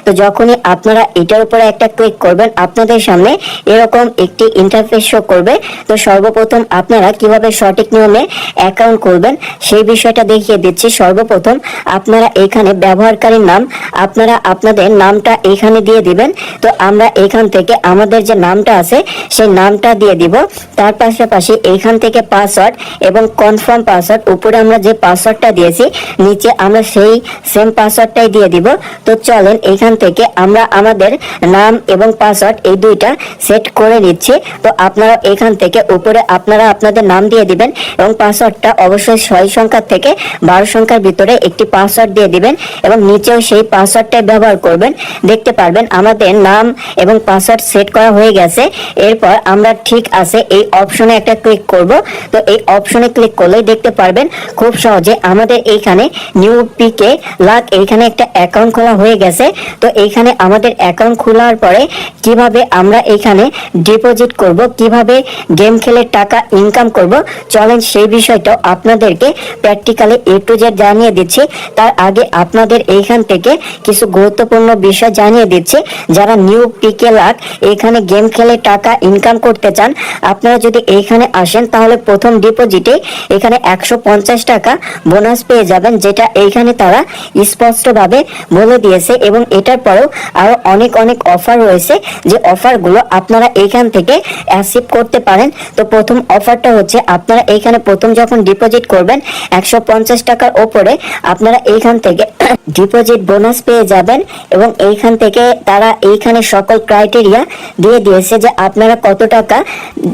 তো যখনই আপনারা এটার উপরে একটা ক্লিক করবেন আপনাদের সামনে এরকম একটি ইন্টারফেস শো করবে। তো সর্বপ্রথম আপনারা কিভাবে সঠিক নিয়মে অ্যাকাউন্ট করবেন সেই বিষয়টা দেখিয়ে দিচ্ছি। সর্বপ্রথম আপনারা এখানে ব্যবহারকারীর নাম আপনারা আপনাদের নামটা এখানে দিয়ে দিবেন। তো আমরা এখান থেকে আমাদের যে নামটা আছে সেই নামটা দিয়ে দিব। তার পাশাপাশি এখান থেকে পাসওয়ার্ড এবং কনফার্ম পাসওয়ার্ড, উপরে আমরা যে পাসওয়ার্ডটা দিয়েছি নিচে আমরা সেই সেম পাসওয়ার্ডটাই দিয়ে দিব। তো চলেন এখান থেকে আমরা আমাদের নাম এবং পাসওয়ার্ড এই দুইটা সেট করে নিচ্ছি। তো আপনারা এখান থেকে উপরে আপনারা আপনাদের নাম দিয়ে দিবেন এবং পাসওয়ার্ডটা অবশ্যই 6 সংখ্যা থেকে 12 সংখ্যার ভিতরে একটি পাসওয়ার্ড দিয়ে দিবেন এবং নিচেও সেই পাসওয়ার্ডটাই ব্যবহার করবেন। দেখতে পারবেন আমাদের নাম এবং পাসওয়ার্ড সেট করা হয়ে গেছে। এরপর আমরা ঠিক আছে এই অপশনে একটা ক্লিক করব। তো এই অপশনে ক্লিক করলে দেখতে পারবেন খুব সহজে আমাদের এইখানে নিউ পিকে লাক এইখানে একটা অ্যাকাউন্ট খোলা হয়ে গেছে। তো এইখানে আমাদের অ্যাকাউন্ট খোলার পরে কিভাবে আমরা এখানে ডিপোজিট করব, কিভাবে গেম খেলে টাকা ইনকাম করব, চলেন সেই বিষয়টাও আপনাদেরকে প্র্যাকটিক্যালি এ টু জেড জানিয়ে দিচ্ছি। তার আগে আপনাদের এইখান থেকে কিছু গুরুত্বপূর্ণ বিষয় জানিয়ে দিচ্ছি। যারা নিউ পিকে লাক এখানে গেম খেলে টাকা ইনকাম করতে চান, আপনারা যদি এইখানে আসেন তাহলে প্রথম ডিপোজিটে এখানে 150 টাকা বোনাস পেয়ে যাবেন, যেটা এইখানে তারা স্পষ্টভাবে বলে দিয়েছে। এবং এটার পরেও আরো অনেক অনেক অফার রয়েছে, যে অফারগুলো আপনারা এইখান থেকে অ্যাসিভ করতে পারেন। তো প্রথম অফারটা হচ্ছে আপনারা এইখানে প্রথম যখন ডিপোজিট করবেন 150 টাকার ওপরে আপনারা এইখান থেকে ডিপোজিট বোনাস পেয়ে যাবেন। এবং এইখান থেকে তারা এইখানে সকল ক্রাইটেরিয়া দিয়ে দিয়েছে যে আপনারা কত টাকা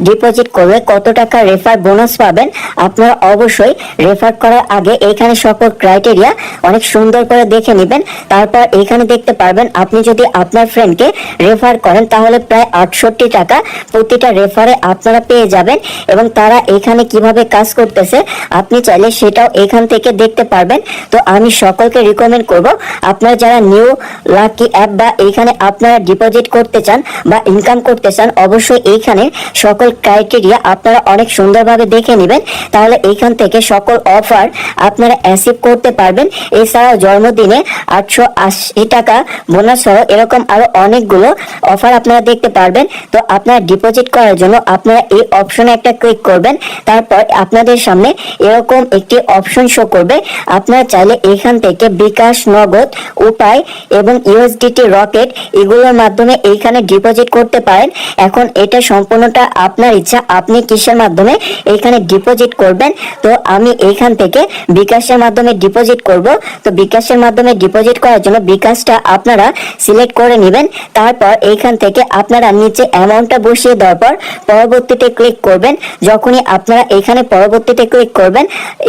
ডিপোজিট করলে কত টাকা রেফার বোনাস পাবেন। আপনারা অবশ্যই রেফার করার আগে এইখানে সকল ক্রাইটেরিয়া অনেক সুন্দর করে দেখে নেবেন। তারপর এখানে দেখতে পারবেন আপনি যদি আপনার ফ্রেন্ডকে রেফার করেন তাহলে প্রায় 68 টাকা প্রতিটা রেফারে আপনারা পেয়ে যাবেন। এবং তারা এখানে কিভাবে কাজ করতেছে আপনি চাইলে সেটাও এখান থেকে দেখতে পারবেন। তো আমি সকলকে রিকমেন্ড করব আপনারা যারা নিউ লাকি অ্যাপ বা এইখানে আপনারা ডিপোজিট করতে চান বা ইনকাম করতে চান, অবশ্যই এইখানে সকল ক্রাইটেরিয়া আপনারা অনেক সুন্দরভাবে দেখে নেবেন। তাহলে এইখান থেকে সকল অফার আপনারা অ্যাসিভ করতে পারবেন। এছাড়াও জন্মদিনে 880 টাকা বোনাস সহ এরকম আরো অনেকগুলো অফার আপনারা দেখতে পারবেন। তো আপনারা ডিপোজিট করার জন্য আপনারা এই অপশনে একটা ক্লিক করবেন। তারপর আপনাদের সামনে এরকম একটি অপশন শো করবে। আপনারা চাইলে এখান থেকে বিকাশ, নগদ, উপায় এবং ইউএসডিটি রকেট এগুলোর মাধ্যমে এইখানে ডিপোজিট করতে পারেন। এখন এটা সম্পূর্ণটা আপনার ইচ্ছা, আপনি কিসের মাধ্যমে এইখানে ডিপোজিট করবেন। তো আমি এইখান থেকে বিকাশের মাধ্যমে ডিপোজিট করব। তো বিকাশের মাধ্যমে ডিপোজিট করার জন্য বিকাশটা আপনারা সিলেক্ট করে নেবেন। তারপর এইখান থেকে আপনারা নিচে অ্যামাউন্টটা বসিয়ে দেওয়ার পর পরবর্তীতে ক্লিক করবেন। যখনই আপনারা এখানে পরবর্তীতে ক্লিক করবেন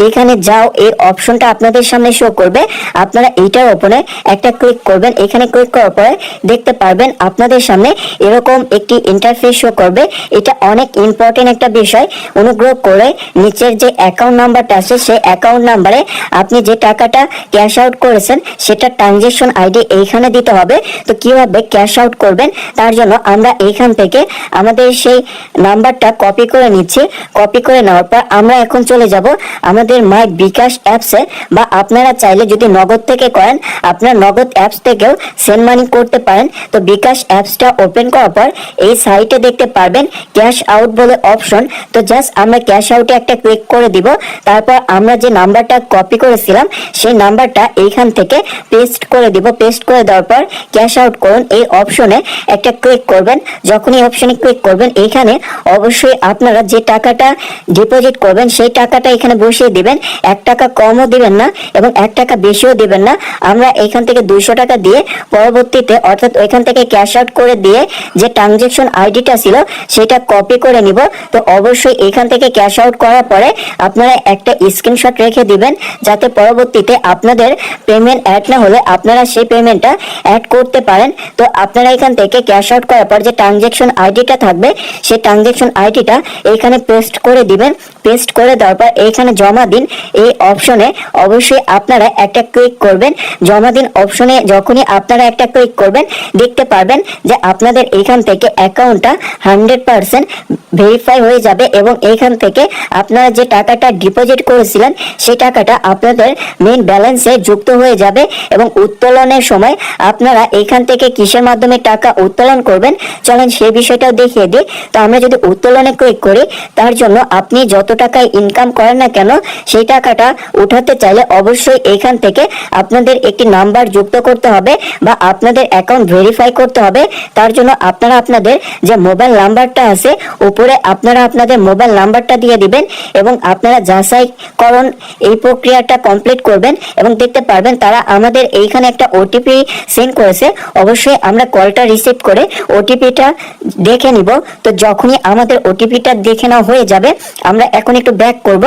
এখানে যাও এই অপশনটা আপনাদের সামনে শো করবে। আপনারা এইটার উপরে একটা ক্লিক করবেন। এখানে ক্লিক করার পরে দেখতে পারবেন আপনাদের সামনে এরকম একটি ইন্টারফেস শো করবে। এটা অনেক ইম্পর্টেন্ট একটা বিষয়, অনুগ্রহ করে নিচের যে অ্যাকাউন্ট নাম্বারটা আছে সেই অ্যাকাউন্ট নাম্বারে আপনি যে টাকাটা ক্যাশ আউট করেছেন সেটা ট্রানজেকশন আইডি এইখানে দিতে হবে। তো কিভাবে ক্যাশ আউট করবেন তার জন্য আমরা এইখান থেকে আমাদের সেই নাম্বারটা কপি করে নিচ্ছি। কপি করে নেওয়ার পর আমরা এখন চলে যাব আমাদের মাই বিকাশ অ্যাপসে, বা আপনারা চাইলে যদি নগদ থেকে করেন আপনারা নগদ অ্যাপস থেকেও সেন্ড মানি করতে পারেন। তো বিকাশ অ্যাপসটা ওপেন করার পর এই সাইটে দেখতে পারবেন ক্যাশ আউট বলে অপশন। তো জাস্ট আমরা ক্যাশ আউটে একটা ক্লিক করে দিব। তারপর আমরা যে নাম্বারটা কপি করেছিলাম সেই নাম্বারটা এইখান থেকে পেস্ট করে দিব। পেস্ট করে দেওয়ার পর ক্যাশ আউট করুন এই অপশনে একটা ক্লিক করবেন। যখন এই অপশনে ক্লিক করবেন এইখানে অবশ্যই আপনারা যে টাকাটা ডিপোজিট করবেন সেই টাকাটা এখানে বসিয়ে দিবেন। 1 টাকা কমও দিবেন না এবং 1 টাকা বেশিও দিবেন না। আমরা এখান থেকে 200 টাকা দিয়ে পরবর্তীতে অর্থাৎ ওইখান থেকে ক্যাশ আউট করে দিয়ে যে ট্রানজেকশন আইডিটা ছিল সেটা কপি করে নিব। তো অবশ্যই এখান থেকে ক্যাশ আউট করার পরে আপনারা একটা স্ক্রিনশট রেখে দিবেন, যাতে পরবর্তীতে আপনাদের পেমেন্ট অ্যাড না হলে আপনারা সেই পেমেন্টটা অ্যাড করতে পারেন। তো আপনারা এখান থেকে ক্যাশ আউট করার পর যে ট্রানজেকশন আইডিটা থাকবে সেই ট্রানজেকশন আইডিটা এখানে পেস্ট করে দিবেন। পেস্ট করে দেওয়ার পর এইখানে জমা দিন এই অপশনে অবশ্যই আপনারা একটা ক্লিক করবেন। জমা দিন অপশনে যখনই আপনারা একটা ক্লিক করবেন দেখতে পারবেন যে আপনাদের এইখান থেকে অ্যাকাউন্টটা 100% ভেরিফাই হয়ে যাবে এবং এইখান থেকে আপনারা যে টাকাটা ডিপোজিট করেছিলেন সেই টাকাটা আপনাদের মেইন ব্যালেন্সে যুক্ত হয়ে যাবে এবং উত্তোলনের সময় আপনারা এইখান থেকে কিসের মাধ্যমে টাকা উত্তোলন করবেন চলেন সেই বিষয়টাও দেখিয়ে দিই। তো আমরা যদি উত্তোলনে ক্লিক করি তার জন্য আপনি যত টাকায় ইনকাম করেন না কেন সেই টাকাটা উঠাতে চাইলে অবশ্যই এইখান থেকে আপনাদের একটি নাম্বার যুক্ত করতে হবে বা আপনাদের অ্যাকাউন্ট ভেরিফাই করতে হবে। তার জন্য আপনারা আপনাদের যে মোবাইল নাম্বারটা আছে উপরে আপনারা আপনাদের মোবাইল নাম্বারটা দিয়ে দিবেন এবং আপনারা যাচাইকরণ এই প্রক্রিয়াটা কমপ্লিট করবেন এবং দেখতে পারবেন তারা আমাদের এইখানে একটা ওটিপি সেন্ড করেছে। অবশ্যই আমরা কলটা রিসিভ করে ওটিপিটা দেখে নিব। তো যখনই আমাদের ওটিপিটা দেখে নেওয়া হয়ে যাবে আমরা এখন একটু ব্যাক করব।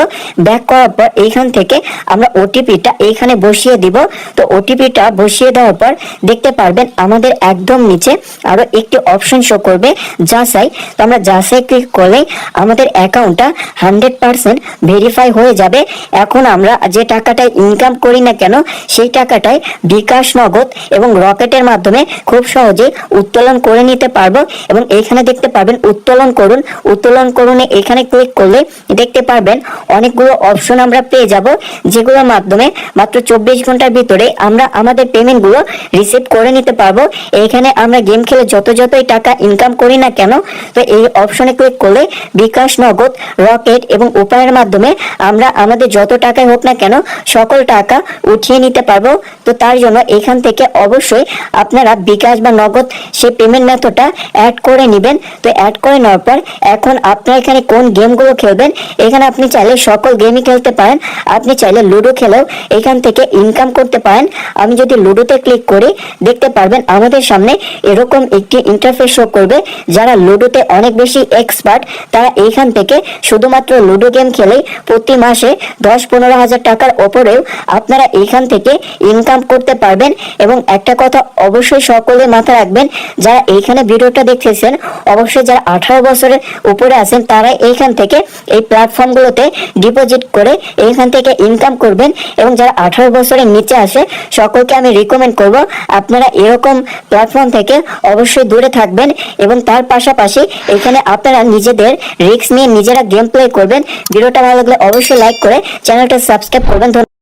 ব্যাক করার পর এইখান থেকে আমরা ওটিপিটা এইখানে বসিয়ে দিব। তো ওটিপিটা বসিয়ে দেওয়ার পর দেখতে পারবেন আমাদের একদম নিচে আরো একটি অপশন শো করবে যাচাই। তো আমরা যাচাই ক্লিক করলে আমাদের অ্যাকাউন্টটা 100% ভেরিফাই হয়ে যাবে। এখন আমরা যে টাকাটাই ইনকাম করি না কেন সেই টাকাটাই বিকাশ, নগদ এবং রকেটের মাধ্যমে খুব সহজে উত্তোলন করে নিতে পারবো। এবং এইখানে দেখতে পারবেন উত্তোলন করুন। উত্তোলন করুনে এখানে ক্লিক করলে দেখতে পারবেন অনেকগুলো অপশন আমরা পেয়ে যাব যেগুলোর মাধ্যমে মাত্র 24 ঘন্টার ভিতরে আমরা আমাদের পেমেন্টগুলো রিসিভ করে নিতে পারবো। এইখানে আমরা গেম খেলে যতই টাকা ইনকাম করি না কেন তো এই অপশনে ক্লিক করলে বিকাশ, নগদ, রকেট এবং উপায়ের মাধ্যমে আমরা আমাদের যত টাকাই হোক না কেন সকল টাকা উঠিয়ে নিতে পারবো। তো তার জন্য এখান থেকে অবশ্যই আপনারা বিকাশ বা নগদ সেই পেমেন্ট মেথডটা অ্যাড করে নেবেন। তো অ্যাড করে নেওয়ার পর এখন আপনারা এখানে কোন গেমগুলো খেলবেন এখানে আপনি চাইলে সকল গেমই খেলতে পারেন। আপনি চাইলে লুডো খেলেও এখান থেকে ইনকাম করতে পারেন। আমি যদি লুডোতে ক্লিক করি দেখতে পারবেন আমাদের সামনে এরকম একটি ইন্টারফেস শো করবে। যারা লুডোতে অনেক বেশি এক্সপার্ট তারা এইখান থেকে শুধুমাত্র লুডো গেম খেলেই প্রতি মাসে 10-15 হাজার টাকার ওপরেও আপনারা এইখান থেকে ইনকাম করতে পারবেন। এবং একটা কথা অবশ্যই সকলে মাথায় রাখবেন, যারা এইখানে ভিডিওটা দেখতেছেন অবশ্যই যারা 18 বছরের উপরে আছেন তারা এইখান থেকে এই প্ল্যাটফর্মগুলোতে ডিপোজিট করে এইখান থেকে ইনকাম করবেন। এবং যারা 18 বছরের নিচে আসে সকলকে আমি রিকমেন্ড করব আপনারা এরকম প্ল্যাটফর্ম থেকে অবশ্যই দূরে থাকবেন। এবং তার পাশাপাশি এখানে আপনারা নিজেদের রিস্ক নিয়ে নিজেরা গেম প্লে করবেন। ভিডিওটা ভালো লাগলে অবশ্যই লাইক করে চ্যানেলটা সাবস্ক্রাইব করবেন।